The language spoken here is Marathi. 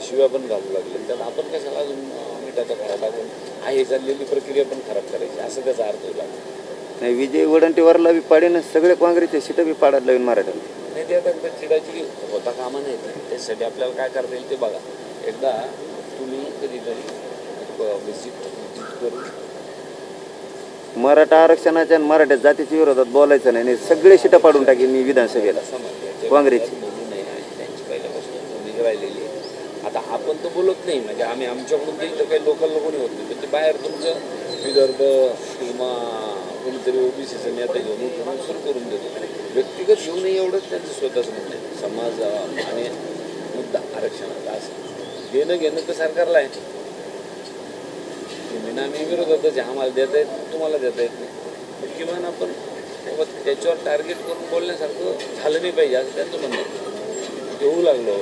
शिव्या पण घालू लागले, त्यात आपण कशाला अजून मिठाचा खडा टाकून आहे चाललेली प्रक्रिया पण खराब करायची, असं त्याचा अर्थ होईल. नाही, विजय वडंटीवारला बी पाडेन, सगळे काँग्रेसचे सीटं बी पाडायला लावून मराठ्याला. नाही, ते आता चिडाचिडी होता कामा नाही. त्यासाठी आपल्याला काय करता येईल ते बघा. एकदा तुम्ही कधीतरी विजिट करून मराठा आरक्षणाच्या आणि मराठा जातीच्या विरोधात बोलायचं नाही, सगळे सीटं पाडून टाकेल मी विधानसभेला काँग्रेसची. त्यांची पहिल्यापासून भूमिका राहिलेली आहे. आता आपण तर बोलत नाही, म्हणजे आम्ही आमच्याकडून ते इथं काही लोकल कोणी होत नाही, पण ते बाहेर तुमचं विदर्भ किंवा कोणीतरी ओबीसीचं नेता घेऊन उठून सुरू करून देतो. व्यक्तिगत घेऊन नाही, एवढंच त्यांचं स्वतःच म्हणणं आहे. समाज आणि मुद्दा आरक्षणाचा असं देणं घेणं तर सरकारला आहे. आम्ही विरोधातच आम्हाला देता येत, तुम्हाला देता येत नाही. किमान आपण त्याच्यावर टार्गेट करून बोलण्यासारखं झालं नाही पाहिजे असं त्यांचं म्हणणं आहे. होऊ लागलो